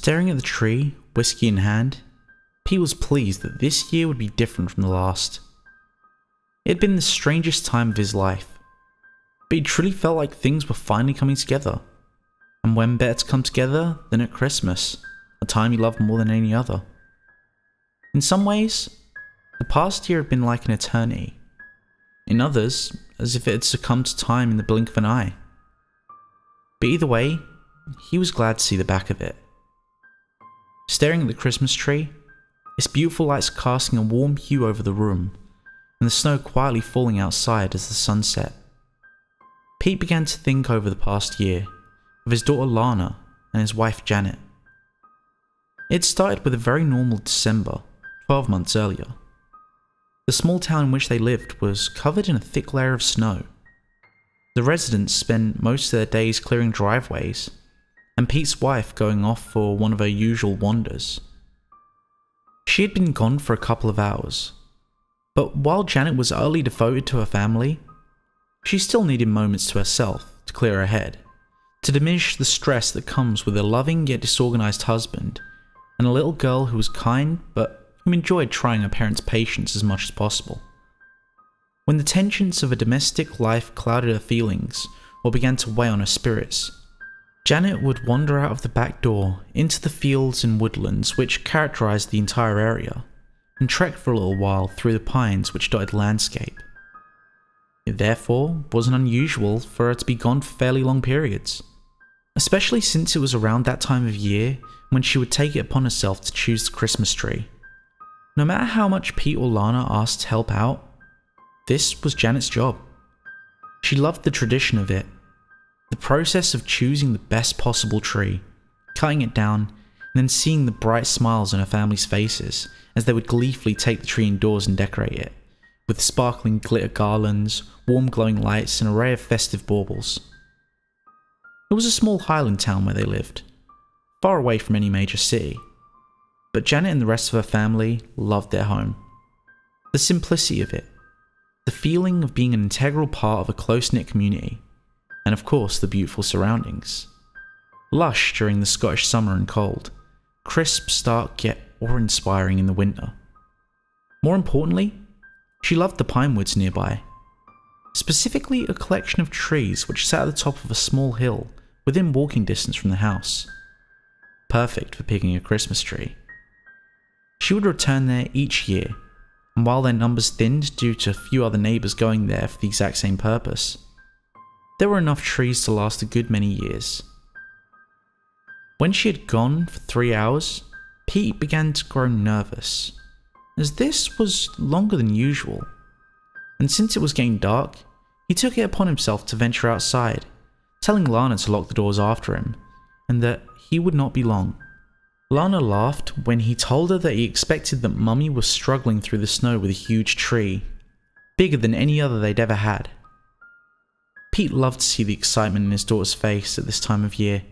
Staring at the tree, whiskey in hand, Pete was pleased that this year would be different from the last. It had been the strangest time of his life, but he truly felt like things were finally coming together. And when better to come together than at Christmas, a time he loved more than any other. In some ways, the past year had been like an eternity. In others, as if it had succumbed to time in the blink of an eye. But either way, he was glad to see the back of it. Staring at the Christmas tree, its beautiful lights casting a warm hue over the room, and the snow quietly falling outside as the sun set, Pete began to think over the past year, with his daughter Lana and his wife Janet. It started with a very normal December, 12 months earlier. The small town in which they lived was covered in a thick layer of snow. The residents spent most of their days clearing driveways, and Pete's wife going off for one of her usual wanders. She had been gone for a couple of hours, but while Janet was utterly devoted to her family, she still needed moments to herself to clear her head, to diminish the stress that comes with a loving yet disorganized husband, and a little girl who was kind but who enjoyed trying her parents' patience as much as possible. When the tensions of a domestic life clouded her feelings or began to weigh on her spirits, Janet would wander out of the back door into the fields and woodlands which characterized the entire area, and trek for a little while through the pines which dotted the landscape. It therefore wasn't unusual for her to be gone for fairly long periods, especially since it was around that time of year when she would take it upon herself to choose the Christmas tree. No matter how much Pete or Lana asked to help out, this was Janet's job. She loved the tradition of it, the process of choosing the best possible tree, cutting it down, and then seeing the bright smiles on her family's faces as they would gleefully take the tree indoors and decorate it, with sparkling glitter garlands, warm glowing lights, and an array of festive baubles. It was a small highland town where they lived, far away from any major city, but Janet and the rest of her family loved their home. The simplicity of it, the feeling of being an integral part of a close-knit community, and of course the beautiful surroundings. Lush during the Scottish summer and cold, crisp, stark yet awe-inspiring in the winter. More importantly, she loved the pine woods nearby, specifically a collection of trees which sat at the top of a small hill within walking distance from the house. Perfect for picking a Christmas tree. She would return there each year, and while their numbers thinned due to a few other neighbours going there for the exact same purpose, there were enough trees to last a good many years. When she had gone for 3 hours, Pete began to grow nervous, as this was longer than usual, and since it was getting dark, he took it upon himself to venture outside, telling Lana to lock the doors after him, and that he would not be long. Lana laughed when he told her that he expected that Mummy was struggling through the snow with a huge tree, bigger than any other they'd ever had. Pete loved to see the excitement in his daughter's face at this time of year,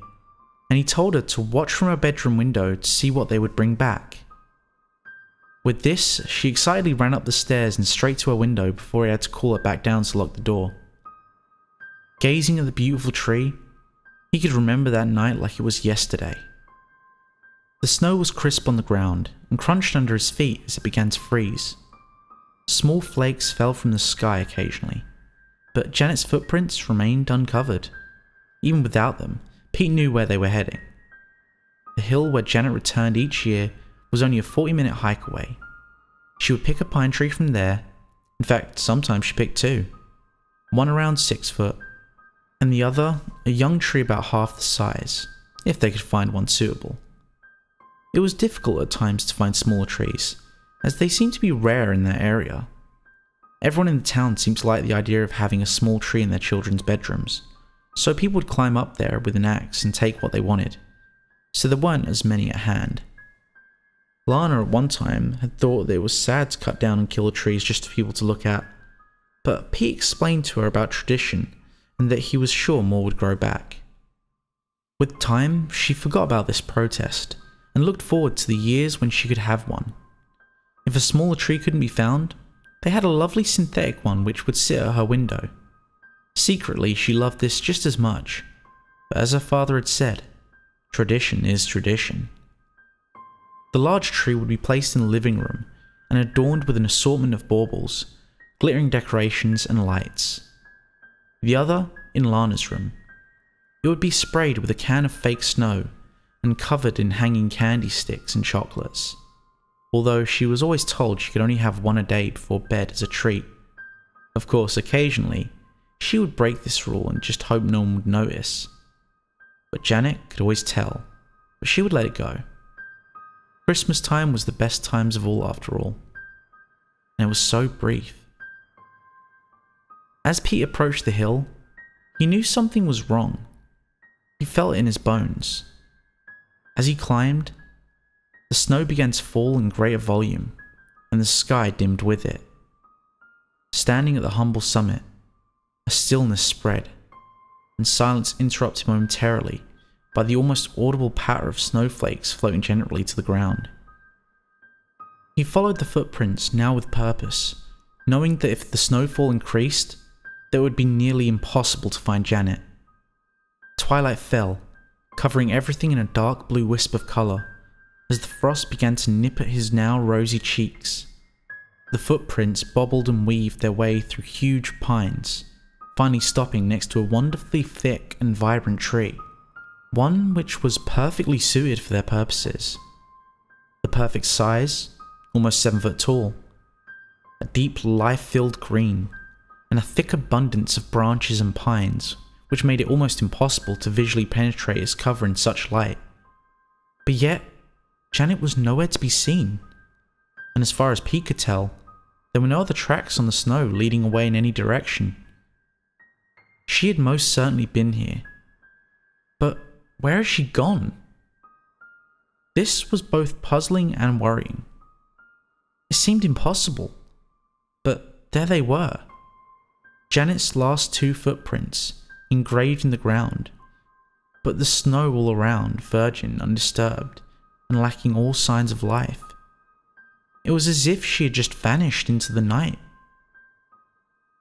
and he told her to watch from her bedroom window to see what they would bring back. With this, she excitedly ran up the stairs and straight to her window before he had to call her back down to lock the door. Gazing at the beautiful tree, he could remember that night like it was yesterday. The snow was crisp on the ground and crunched under his feet as it began to freeze. Small flakes fell from the sky occasionally, but Janet's footprints remained uncovered. Even without them, Pete knew where they were heading. The hill where Janet returned each year was only a 40-minute hike away. She would pick a pine tree from there. In fact, sometimes she picked two. One around 6 foot, and the other a young tree about half the size, if they could find one suitable. It was difficult at times to find smaller trees, as they seemed to be rare in that area. Everyone in the town seemed to like the idea of having a small tree in their children's bedrooms, so people would climb up there with an axe and take what they wanted, so there weren't as many at hand. Lana at one time had thought that it was sad to cut down and kill trees just for people to look at, but Pete explained to her about tradition and that he was sure more would grow back. With time, she forgot about this protest and looked forward to the years when she could have one. If a smaller tree couldn't be found, they had a lovely synthetic one which would sit at her window. Secretly, she loved this just as much, but as her father had said, tradition is tradition. The large tree would be placed in the living room and adorned with an assortment of baubles, glittering decorations and lights. The other in Lana's room. It would be sprayed with a can of fake snow and covered in hanging candy sticks and chocolates, although she was always told she could only have one a day before bed as a treat. Of course, occasionally, she would break this rule and just hope no one would notice. But Janet could always tell, but she would let it go. Christmas time was the best times of all after all, and it was so brief. As Pete approached the hill, he knew something was wrong. He felt it in his bones. As he climbed, the snow began to fall in greater volume, and the sky dimmed with it. Standing at the humble summit, a stillness spread, and silence interrupted momentarily by the almost audible patter of snowflakes floating gently to the ground. He followed the footprints, now with purpose, knowing that if the snowfall increased, it would be nearly impossible to find Janet. Twilight fell, covering everything in a dark blue wisp of colour, as the frost began to nip at his now rosy cheeks. The footprints bobbled and weaved their way through huge pines, finally stopping next to a wonderfully thick and vibrant tree, one which was perfectly suited for their purposes. The perfect size, almost 7 foot tall, a deep life-filled green, and a thick abundance of branches and pines, which made it almost impossible to visually penetrate its cover in such light. But yet, Janet was nowhere to be seen, and as far as Pete could tell, there were no other tracks on the snow leading away in any direction. She had most certainly been here, but where has she gone? This was both puzzling and worrying. It seemed impossible, but there they were. Janet's last 2 footprints, engraved in the ground, but the snow all around virgin, undisturbed, and lacking all signs of life. It was as if she had just vanished into the night.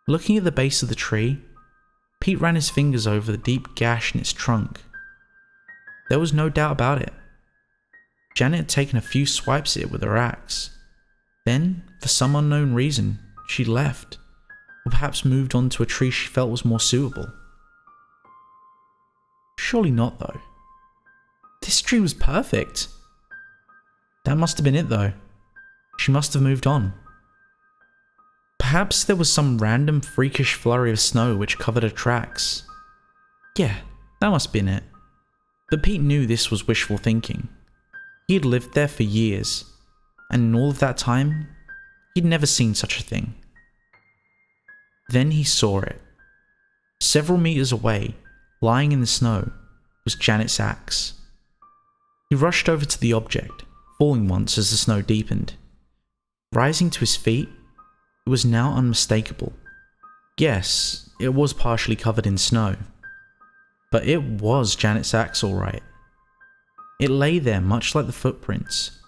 Looking at the base of the tree, Pete ran his fingers over the deep gash in its trunk. There was no doubt about it. Janet had taken a few swipes at it with her axe. Then, for some unknown reason, she left, or perhaps moved on to a tree she felt was more suitable. Surely not, though. This tree was perfect. That must have been it, though. She must have moved on. Perhaps there was some random freakish flurry of snow which covered her tracks. Yeah, that must have been it. But Pete knew this was wishful thinking. He had lived there for years, and in all of that time, he'd never seen such a thing. Then he saw it. Several meters away, lying in the snow, was Janet's axe. He rushed over to the object, falling once as the snow deepened. Rising to his feet, it was now unmistakable. Yes, it was partially covered in snow, but it was Janet's axe all right. It lay there much like the footprints,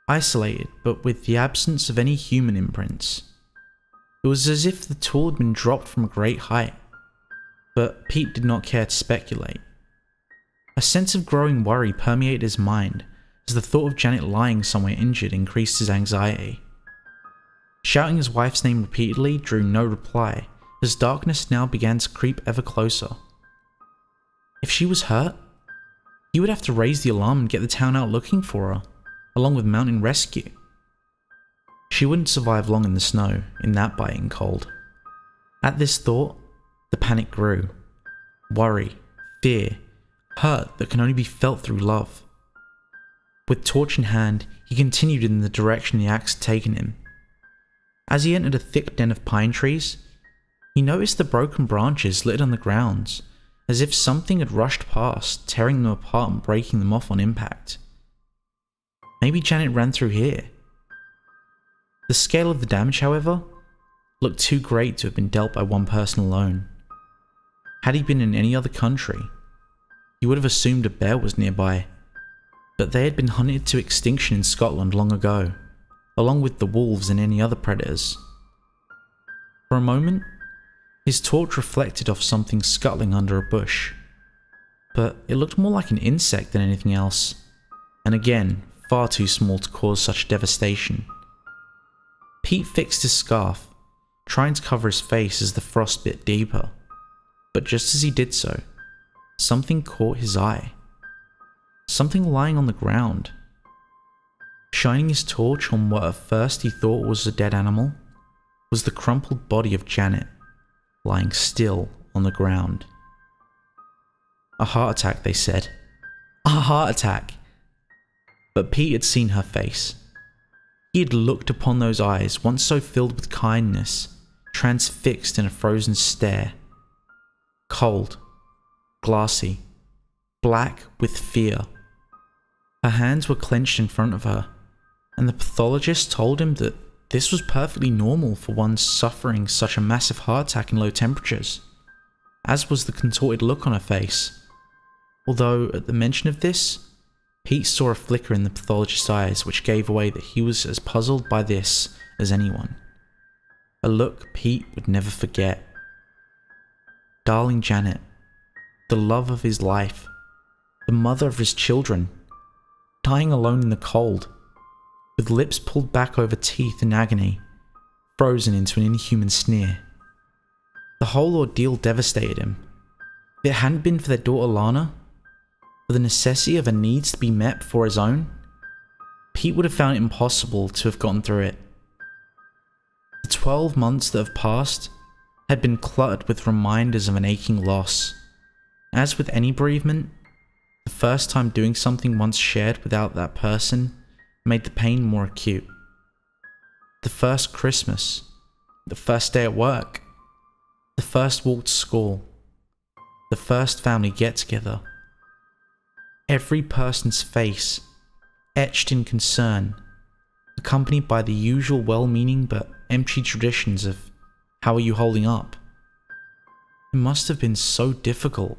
isolated but with the absence of any human imprints. It was as if the tool had been dropped from a great height, but Pete did not care to speculate. A sense of growing worry permeated his mind as the thought of Janet lying somewhere injured increased his anxiety. Shouting his wife's name repeatedly drew no reply as darkness now began to creep ever closer. If she was hurt, he would have to raise the alarm and get the town out looking for her, along with mountain rescue. She wouldn't survive long in the snow, in that biting cold. At this thought, the panic grew. Worry, fear, hurt that can only be felt through love. With torch in hand, he continued in the direction the axe had taken him. As he entered a thick den of pine trees, he noticed the broken branches littered on the grounds, as if something had rushed past, tearing them apart and breaking them off on impact. Maybe Janet ran through here. The scale of the damage, however, looked too great to have been dealt by one person alone. Had he been in any other country, he would have assumed a bear was nearby, but they had been hunted to extinction in Scotland long ago, along with the wolves and any other predators. For a moment, his torch reflected off something scuttling under a bush, but it looked more like an insect than anything else, and again, far too small to cause such devastation. Pete fixed his scarf, trying to cover his face as the frost bit deeper, but just as he did so, something caught his eye. Something lying on the ground. Shining his torch on what at first he thought was a dead animal, was the crumpled body of Janet, lying still on the ground. A heart attack, they said. A heart attack! But Pete had seen her face. He had looked upon those eyes, once so filled with kindness, transfixed in a frozen stare. Cold, glassy, black with fear. Her hands were clenched in front of her, and the pathologist told him that this was perfectly normal for one suffering such a massive heart attack in low temperatures, as was the contorted look on her face. Although, at the mention of this, Pete saw a flicker in the pathologist's eyes which gave away that he was as puzzled by this as anyone. A look Pete would never forget. Darling Janet, the love of his life, the mother of his children, dying alone in the cold, with lips pulled back over teeth in agony, frozen into an inhuman sneer. The whole ordeal devastated him. If it hadn't been for their daughter Lana, for the necessity of her needs to be met before his own, Pete would have found it impossible to have gotten through it. The 12 months that have passed had been cluttered with reminders of an aching loss. As with any bereavement, the first time doing something once shared without that person made the pain more acute. The first Christmas, the first day at work, the first walk to school, the first family get-together. Every person's face, etched in concern, accompanied by the usual well-meaning but empty traditions of, "How are you holding up?" It must have been so difficult.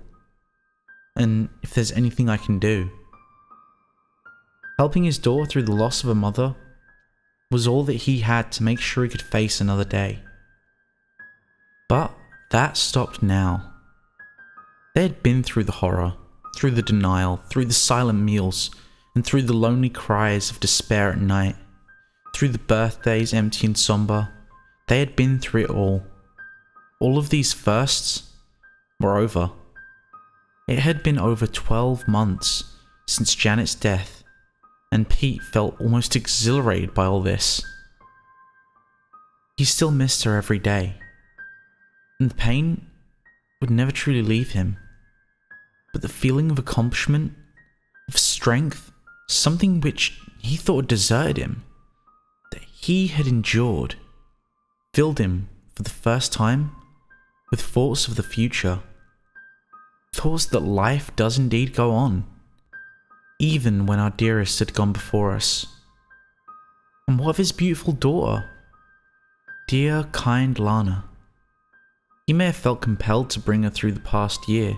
And if there's anything I can do. Helping his daughter through the loss of a mother was all that he had to make sure he could face another day. But that stopped now. They had been through the horror, through the denial, through the silent meals, and through the lonely cries of despair at night, through the birthdays empty and somber. They had been through it all. All of these firsts were over. It had been over 12 months since Janet's death, and Pete felt almost exhilarated by all this. He still missed her every day, and the pain would never truly leave him. But the feeling of accomplishment, of strength, something which he thought deserted him, that he had endured, filled him for the first time with thoughts of the future. Thoughts that life does indeed go on, even when our dearest had gone before us. And what of his beautiful daughter? Dear, kind Lana. He may have felt compelled to bring her through the past year,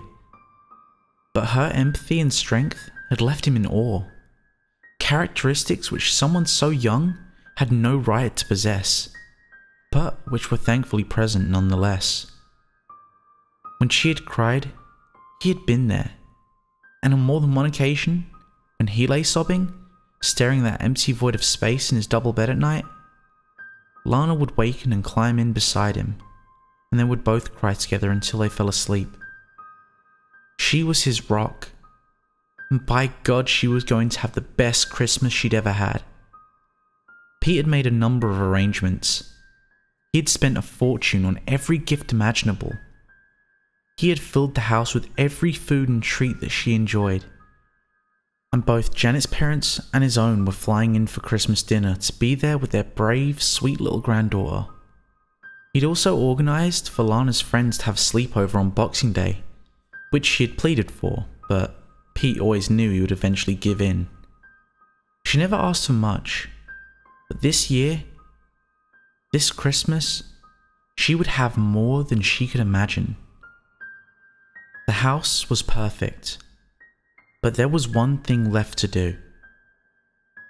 but her empathy and strength had left him in awe. Characteristics which someone so young had no right to possess, but which were thankfully present nonetheless. When she had cried, he had been there, and on more than one occasion, when he lay sobbing, staring at that empty void of space in his double bed at night, Lana would waken and climb in beside him, and they would both cry together until they fell asleep. She was his rock, and by God she was going to have the best Christmas she'd ever had. Pete had made a number of arrangements. He had spent a fortune on every gift imaginable. He had filled the house with every food and treat that she enjoyed. And both Janet's parents and his own were flying in for Christmas dinner to be there with their brave, sweet little granddaughter. He'd also organised for Lana's friends to have a sleepover on Boxing Day, which she had pleaded for, but Pete always knew he would eventually give in. She never asked for much, but this year, this Christmas, she would have more than she could imagine. The house was perfect, but there was one thing left to do.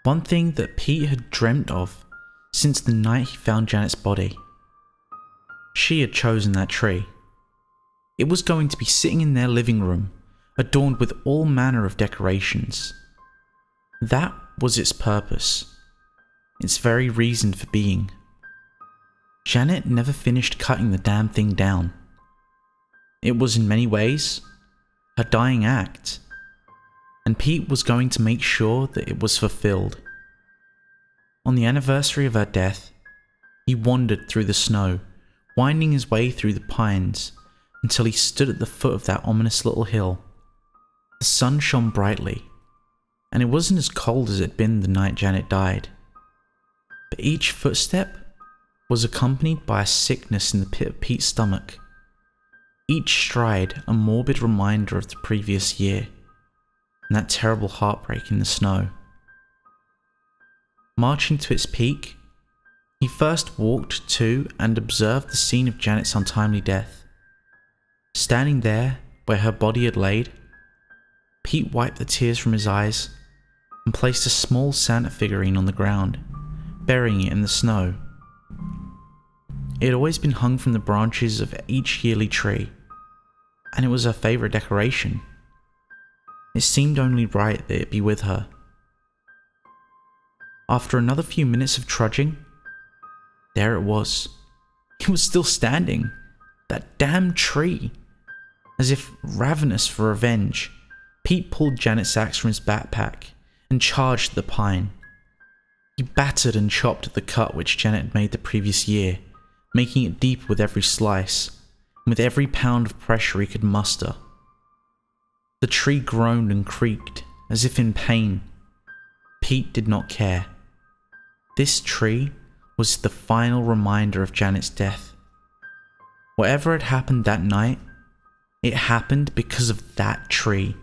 One thing that Pete had dreamt of since the night he found Janet's body. She had chosen that tree. It was going to be sitting in their living room, adorned with all manner of decorations. That was its purpose, its very reason for being. Janet never finished cutting the damn thing down. It was in many ways her dying act, and Pete was going to make sure that it was fulfilled. On the anniversary of her death, he wandered through the snow, winding his way through the pines until he stood at the foot of that ominous little hill. The sun shone brightly, and it wasn't as cold as it had been the night Janet died. But each footstep was accompanied by a sickness in the pit of Pete's stomach, each stride a morbid reminder of the previous year, and that terrible heartbreak in the snow. Marching to its peak, he first walked to and observed the scene of Janet's untimely death. Standing there where her body had laid, Pete wiped the tears from his eyes and placed a small Santa figurine on the ground, burying it in the snow. It had always been hung from the branches of each yearly tree, and it was her favourite decoration. It seemed only right that it be with her. After another few minutes of trudging, there it was. It was still standing. That damn tree. As if ravenous for revenge, Pete pulled Janet's axe from his backpack and charged the pine. He battered and chopped at the cut which Janet had made the previous year, making it deeper with every slice, and with every pound of pressure he could muster. The tree groaned and creaked, as if in pain. Pete did not care. This tree was the final reminder of Janet's death. Whatever had happened that night, it happened because of that tree.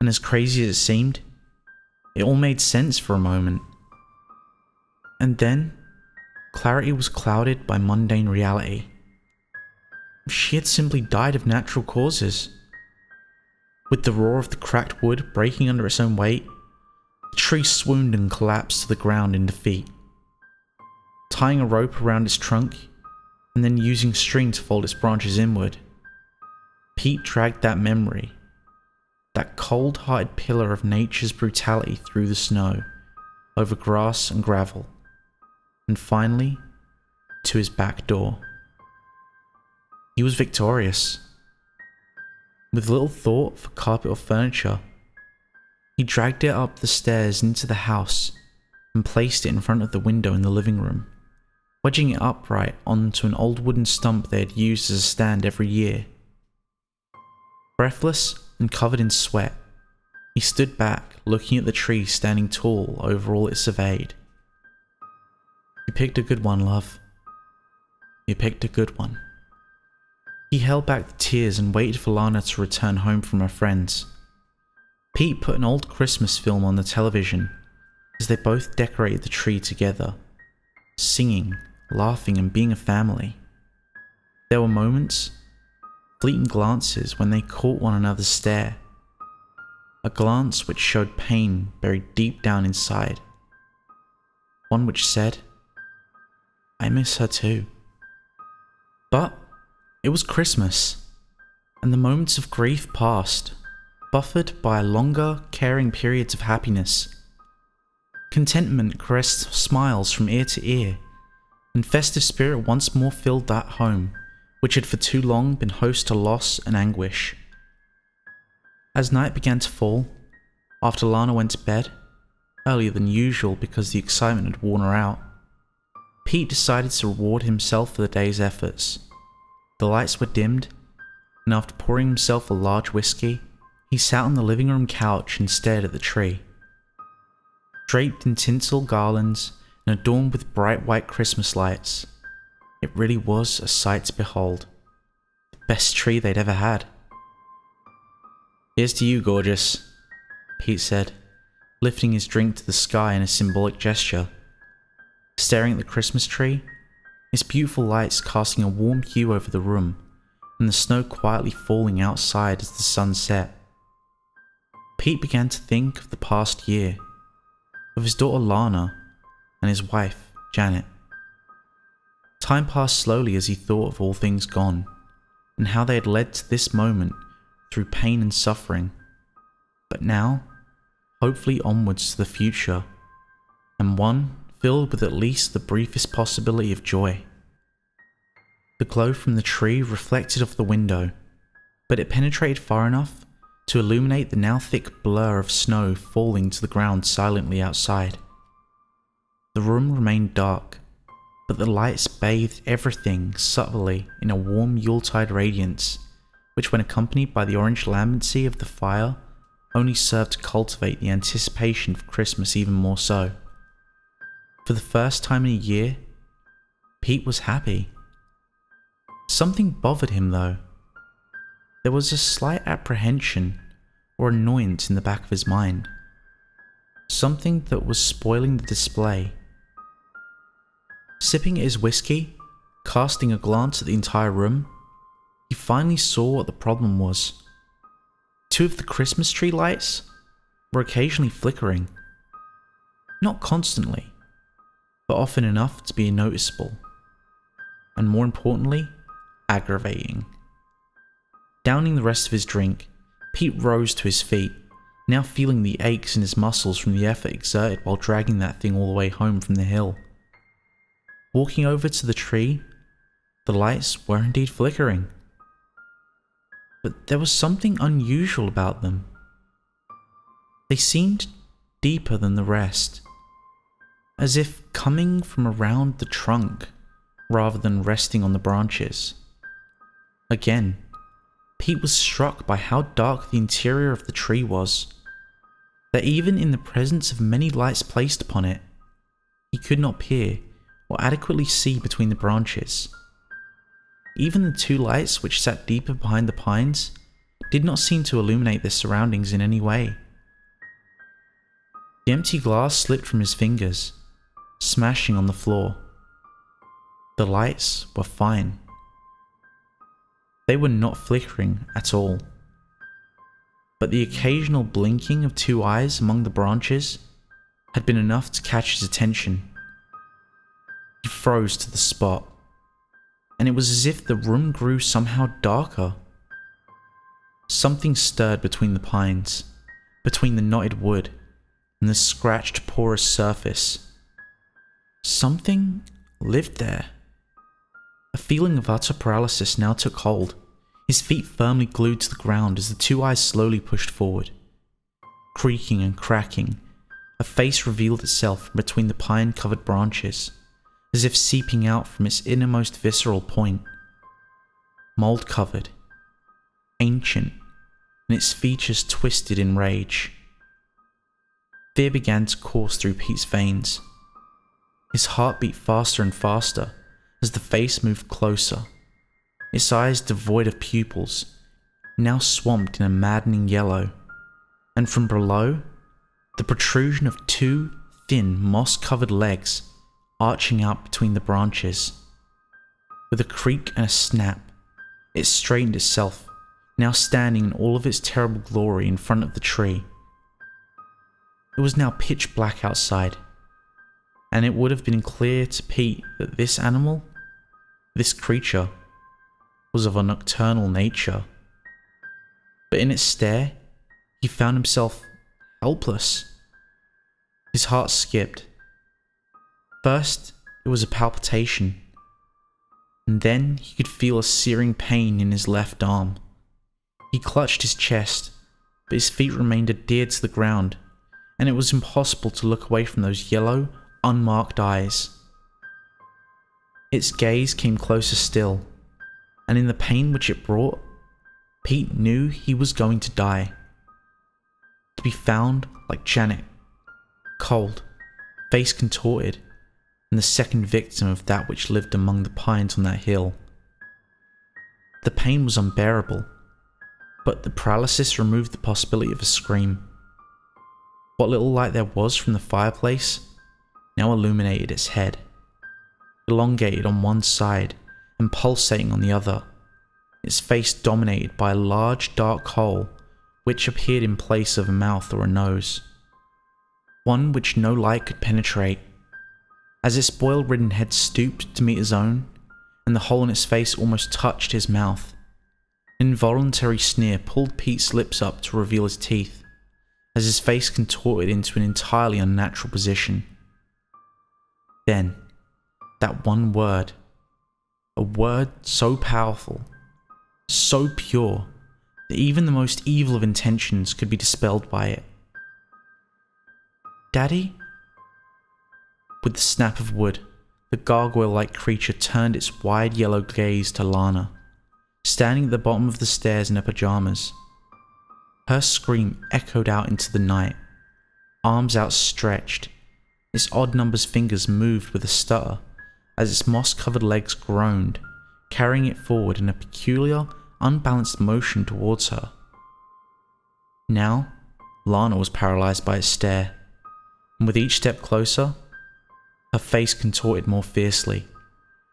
And as crazy as it seemed, it all made sense for a moment. And then, clarity was clouded by mundane reality. She had simply died of natural causes. With the roar of the cracked wood breaking under its own weight, the tree swooned and collapsed to the ground in defeat. Tying a rope around its trunk, and then using string to fold its branches inward, Pete dragged that memory, that cold-hearted pillar of nature's brutality through the snow, over grass and gravel, and finally, to his back door. He was victorious. With little thought for carpet or furniture, he dragged it up the stairs into the house and placed it in front of the window in the living room, wedging it upright onto an old wooden stump they had used as a stand every year. Breathless and covered in sweat, he stood back looking at the tree standing tall over all it surveyed. "You picked a good one, love. You picked a good one." He held back the tears and waited for Lana to return home from her friends. Pete put an old Christmas film on the television as they both decorated the tree together, singing, laughing and being a family. There were moments, fleeting glances when they caught one another's stare, a glance which showed pain buried deep down inside, one which said, "I miss her too." But it was Christmas, and the moments of grief passed, buffered by longer, caring periods of happiness. Contentment caressed smiles from ear to ear, and festive spirit once more filled that home, which had for too long been host to loss and anguish. As night began to fall, after Lana went to bed, earlier than usual because the excitement had worn her out, Pete decided to reward himself for the day's efforts. The lights were dimmed, and after pouring himself a large whiskey, he sat on the living room couch and stared at the tree. Draped in tinsel garlands and adorned with bright white Christmas lights, it really was a sight to behold. The best tree they'd ever had. "Here's to you, gorgeous," Pete said, lifting his drink to the sky in a symbolic gesture. Staring at the Christmas tree, its beautiful lights casting a warm hue over the room, and the snow quietly falling outside as the sun set. Pete began to think of the past year, of his daughter Lana, and his wife, Janet. Time passed slowly as he thought of all things gone, and how they had led to this moment through pain and suffering. But now, hopefully onwards to the future, and one filled with at least the briefest possibility of joy. The glow from the tree reflected off the window, but it penetrated far enough to illuminate the now thick blur of snow falling to the ground silently outside. The room remained dark, but the lights bathed everything subtly in a warm Yuletide radiance, which when accompanied by the orange lambency of the fire only served to cultivate the anticipation for Christmas even more so. For the first time in a year, Pete was happy. Something bothered him though. There was a slight apprehension or annoyance in the back of his mind. Something that was spoiling the display. Sipping at his whiskey, casting a glance at the entire room, he finally saw what the problem was. Two of the Christmas tree lights were occasionally flickering. Not constantly, but often enough to be noticeable. And more importantly, aggravating. Downing the rest of his drink, Pete rose to his feet, now feeling the aches in his muscles from the effort exerted while dragging that thing all the way home from the hill. Walking over to the tree, the lights were indeed flickering. But there was something unusual about them. They seemed deeper than the rest, as if coming from around the trunk rather than resting on the branches. Again, Pete was struck by how dark the interior of the tree was, that even in the presence of many lights placed upon it, he could not peer or adequately see between the branches. Even the two lights which sat deeper behind the pines did not seem to illuminate their surroundings in any way. The empty glass slipped from his fingers, smashing on the floor. The lights were fine. They were not flickering at all. But the occasional blinking of two eyes among the branches had been enough to catch his attention. He froze to the spot, and it was as if the room grew somehow darker. Something stirred between the pines, between the knotted wood and the scratched porous surface. Something lived there. A feeling of utter paralysis now took hold, his feet firmly glued to the ground as the two eyes slowly pushed forward. Creaking and cracking, a face revealed itself from between the pine-covered branches, as if seeping out from its innermost visceral point. Mold-covered, ancient, and its features twisted in rage. Fear began to course through Pete's veins. His heart beat faster and faster as the face moved closer, its eyes devoid of pupils, now swamped in a maddening yellow, and from below, the protrusion of two thin, moss-covered legs arching out between the branches. With a creak and a snap, it straightened itself, now standing in all of its terrible glory in front of the tree. It was now pitch black outside, and it would have been clear to Pete that this animal, this creature, was of a nocturnal nature. But in its stare, he found himself helpless. His heart skipped. First, it was a palpitation, and then he could feel a searing pain in his left arm. He clutched his chest, but his feet remained adhered to the ground, and it was impossible to look away from those yellow, unmarked eyes. Its gaze came closer still, and in the pain which it brought, Pete knew he was going to die. To be found like Janet, cold, face contorted, and the second victim of that which lived among the pines on that hill. The pain was unbearable, but the paralysis removed the possibility of a scream. What little light there was from the fireplace now illuminated its head, elongated on one side and pulsating on the other, its face dominated by a large dark hole which appeared in place of a mouth or a nose, one which no light could penetrate. As its boil-ridden head stooped to meet his own, and the hole in its face almost touched his mouth, an involuntary sneer pulled Pete's lips up to reveal his teeth, as his face contorted into an entirely unnatural position. Then, that one word, a word so powerful, so pure, that even the most evil of intentions could be dispelled by it. Daddy? With the snap of wood, the gargoyle-like creature turned its wide yellow gaze to Lana, standing at the bottom of the stairs in her pajamas. Her scream echoed out into the night, arms outstretched. Its odd number's fingers moved with a stutter as its moss-covered legs groaned, carrying it forward in a peculiar, unbalanced motion towards her. Now, Lana was paralyzed by its stare, and with each step closer, her face contorted more fiercely,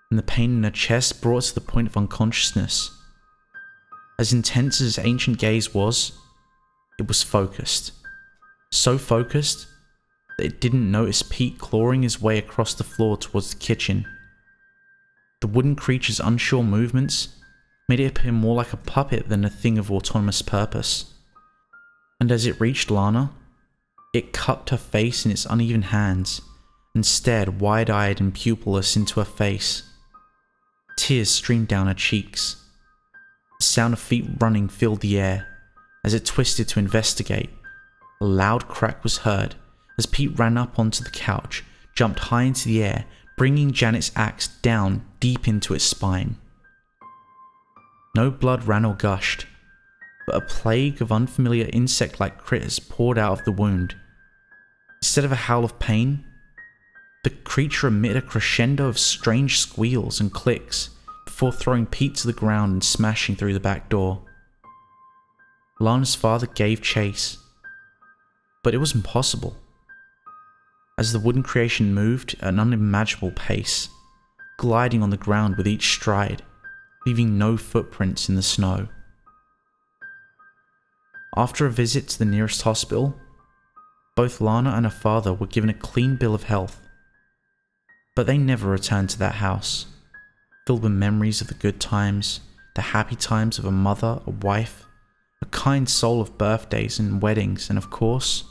and the pain in her chest brought her to the point of unconsciousness. As intense as its ancient gaze was, it was focused. So focused that it didn't notice Pete clawing his way across the floor towards the kitchen. The wooden creature's unsure movements made it appear more like a puppet than a thing of autonomous purpose. And as it reached Lana, it cupped her face in its uneven hands and stared wide-eyed and pupilless into her face. Tears streamed down her cheeks. The sound of feet running filled the air. As it twisted to investigate, a loud crack was heard as Pete ran up onto the couch, jumped high into the air, bringing Janet's axe down deep into its spine. No blood ran or gushed, but a plague of unfamiliar insect-like critters poured out of the wound. Instead of a howl of pain, the creature emitted a crescendo of strange squeals and clicks before throwing Pete to the ground and smashing through the back door. Lana's father gave chase, but it was impossible, as the wooden creation moved at an unimaginable pace, gliding on the ground with each stride, leaving no footprints in the snow. After a visit to the nearest hospital, both Lana and her father were given a clean bill of health, but they never returned to that house, filled with memories of the good times, the happy times of a mother, a wife, a kind soul, of birthdays and weddings, and of course,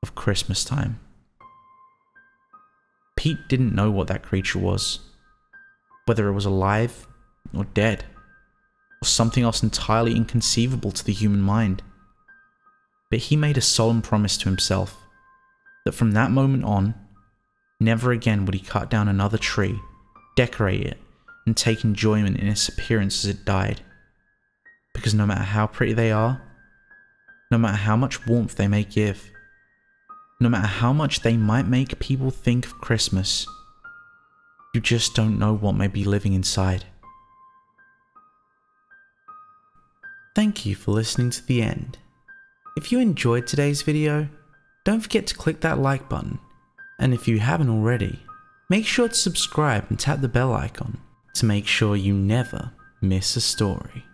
of Christmas time. Pete didn't know what that creature was, whether it was alive or dead, or something else entirely inconceivable to the human mind. But he made a solemn promise to himself that from that moment on, never again would he cut down another tree, decorate it, and take enjoyment in its appearance as it died. Because no matter how pretty they are, no matter how much warmth they may give, no matter how much they might make people think of Christmas, you just don't know what may be living inside. Thank you for listening to the end. If you enjoyed today's video, don't forget to click that like button, and if you haven't already, make sure to subscribe and tap the bell icon to make sure you never miss a story.